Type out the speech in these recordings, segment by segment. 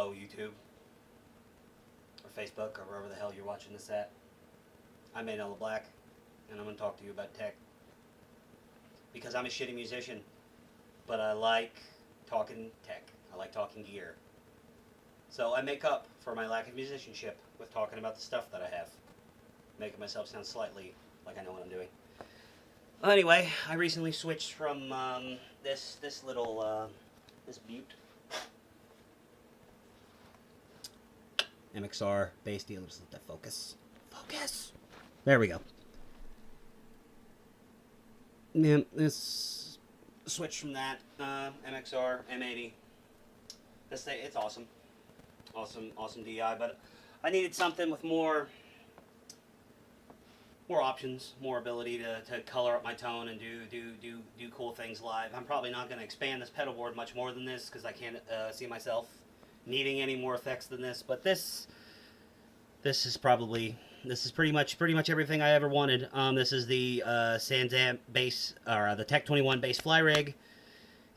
Hello, YouTube, or Facebook, or wherever the hell you're watching this at. I'm Nalla Black, and I'm going to talk to you about tech. Because I'm a shitty musician, but I like talking tech. I like talking gear. So I make up for my lack of musicianship with talking about the stuff that I have, making myself sound slightly like I know what I'm doing. Well, anyway, I recently switched from this Butte MXR bass dealer. Just let that focus. Focus. There we go. Yeah, this switch from that MXR M80. This thing, it's awesome, awesome DI. But I needed something with more options, more ability to color up my tone and do cool things live. I'm probably not going to expand this pedal board much more than this because I can't see myself needing any more effects than this. But this is pretty much everything I ever wanted. This is the Sansamp bass, or the Tech 21 bass fly rig.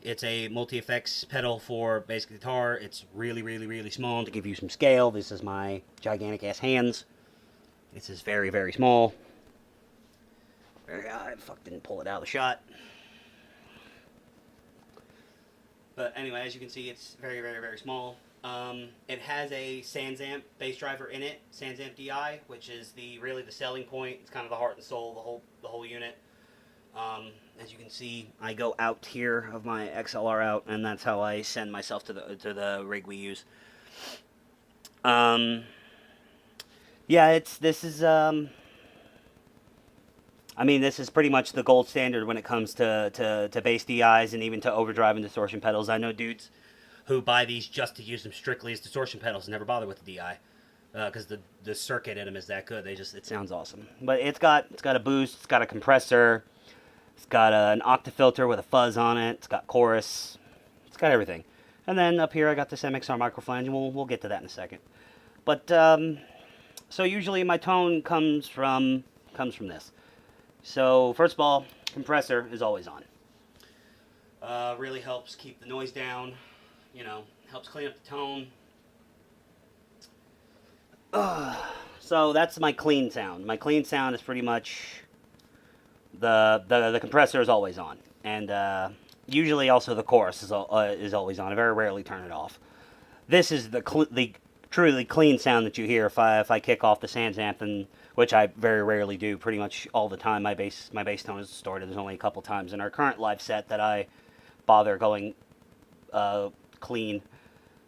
It's a multi-effects pedal for bass guitar. It's really small to give you some scale. This is my gigantic ass hands. This is very small. I didn't pull it out of the shot. But anyway, as you can see, it's very small. It has a Sansamp bass driver in it, Sansamp DI, which is really the selling point. It's kind of the heart and soul, the whole unit. As you can see, I go out here of my XLR out, and that's how I send myself to the rig we use. Yeah, this is pretty much the gold standard when it comes to bass DIs and even to overdrive and distortion pedals. I know dudes who buy these just to use them strictly as distortion pedals and never bother with the DI because the circuit in them is that good. It sounds awesome. But it's got a boost, it's got a compressor, it's got an octafilter with a fuzz on it, it's got chorus, it's got everything. And then up here I got this MXR microflange, and we'll get to that in a second. But so usually my tone comes from this. So first of all, compressor is always on. Really helps keep the noise down. Helps clean up the tone. So that's my clean sound. My clean sound is pretty much the compressor is always on, and usually also the chorus is always on. I very rarely turn it off. This is the truly clean sound that you hear if I kick off the Sansamp, and which I very rarely do. Pretty much all the time, my bass tone is distorted. There's only a couple times in our current live set that I bother going clean.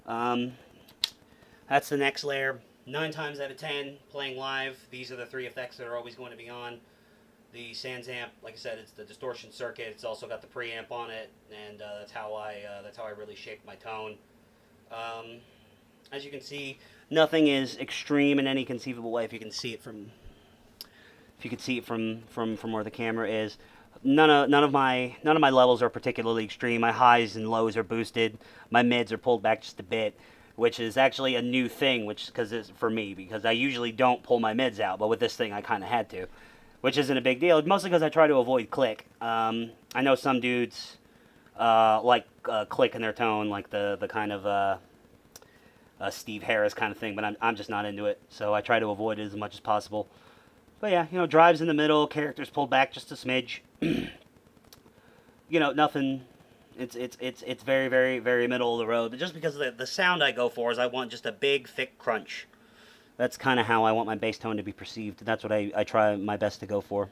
That's the next layer. 9 times out of 10, playing live, these are the 3 effects that are always going to be on. The Sansamp, like I said, it's the distortion circuit. It's also got the preamp on it, and that's how I really shape my tone. As you can see, nothing is extreme in any conceivable way. If you can see it from where the camera is. None of my levels are particularly extreme. My highs and lows are boosted. My mids are pulled back just a bit, which is actually a new thing, for me, because I usually don't pull my mids out, but with this thing I kind of had to, which isn't a big deal. Mostly because I try to avoid click. I know some dudes like click in their tone, like the kind of Steve Harris kind of thing, but I'm just not into it, so I try to avoid it as much as possible. But yeah, drives in the middle, characters pulled back just a smidge. Nothing. It's very middle of the road. But just because the sound I go for is I want just a big, thick crunch. That's kind of how I want my bass tone to be perceived. That's what I try my best to go for.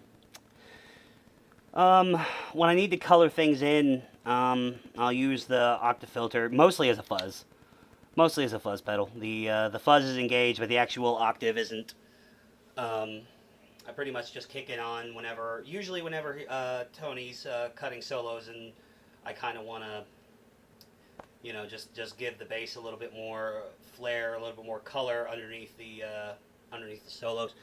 When I need to color things in, I'll use the octafilter, mostly as a fuzz. Mostly as a fuzz pedal. The fuzz is engaged, but the actual octave isn't. I pretty much just kick it on usually whenever Tony's cutting solos, and I kind of want to, just give the bass a little bit more flair, a little bit more color underneath the solos.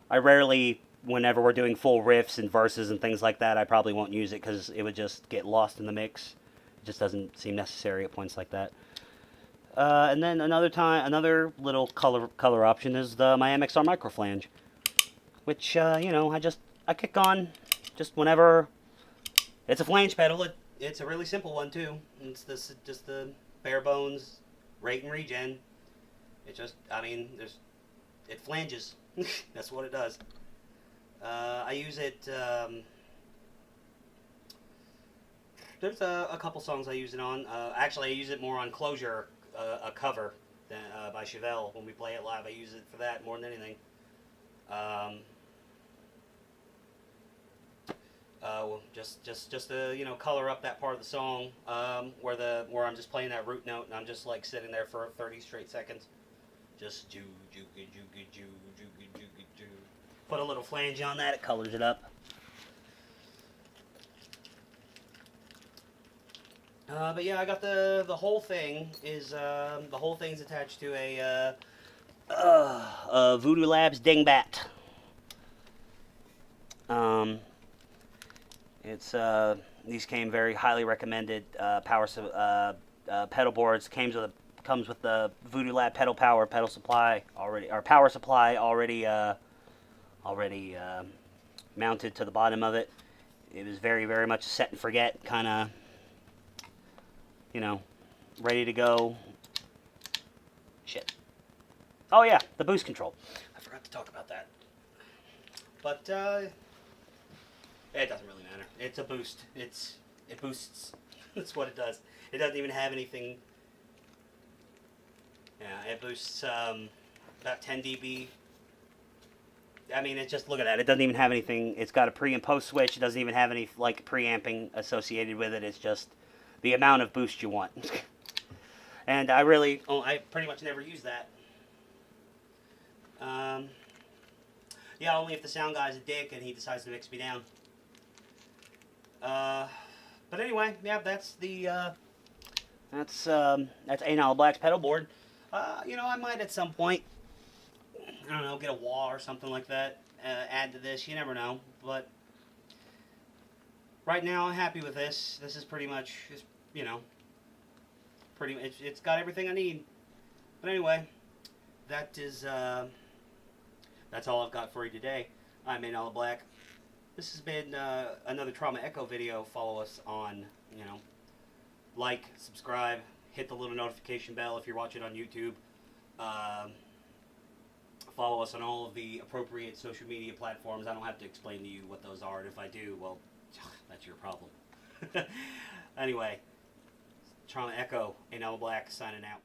I rarely, whenever we're doing full riffs and verses and things like that, I probably won't use it because it would just get lost in the mix. It just doesn't seem necessary at points like that. And then another little color option is my MXR microflange, which I kick on just whenever. It's a flange pedal. It's a really simple one too. It's just the bare bones rate and regen. It just, I mean, it flanges. That's what it does. I use it. There's a couple songs I use it on. Actually, I use it more on Closure, a cover than, by Chevelle. When we play it live, I use it for that more than anything. Just to color up that part of the song where I'm just playing that root note and I'm just like sitting there for 30 straight seconds, just joo joo joo joo joo joo joo joo. Put a little flange on that, it colors it up. But yeah, I got the whole thing is the whole thing's attached to a Voodoo Labs Dingbat. It's these came very highly recommended pedal boards. Comes with the Voodoo Lab pedal power pedal supply already, or power supply already mounted to the bottom of it. It was very, very much set and forget kind of, ready to go. Shit. Oh yeah, the boost control. I forgot to talk about that. But it doesn't really matter. It's a boost. It boosts. That's what it does. It doesn't even have anything. Yeah, it boosts about 10 dB. I mean, it's just, look at that. It doesn't even have anything. It's got a pre and post switch. It doesn't even have any like preamping associated with it. It's just the amount of boost you want. And I pretty much never use that. Yeah, only if the sound guy's a dick and he decides to mix me down. But anyway, yeah, that's A Nalla Black's pedal board. I might at some point, I don't know, get a wah or something like that, add to this. You never know. But right now, I'm happy with this. This is pretty much, it's got everything I need. But anyway, that's all I've got for you today. I'm A Nalla Black. This has been another Trauma Echo video. Follow us on, like, subscribe, hit the little notification bell if you're watching on YouTube. Follow us on all of the appropriate social media platforms. I don't have to explain to you what those are, and if I do, well, that's your problem. Anyway, Trauma Echo, A Nalla Black, signing out.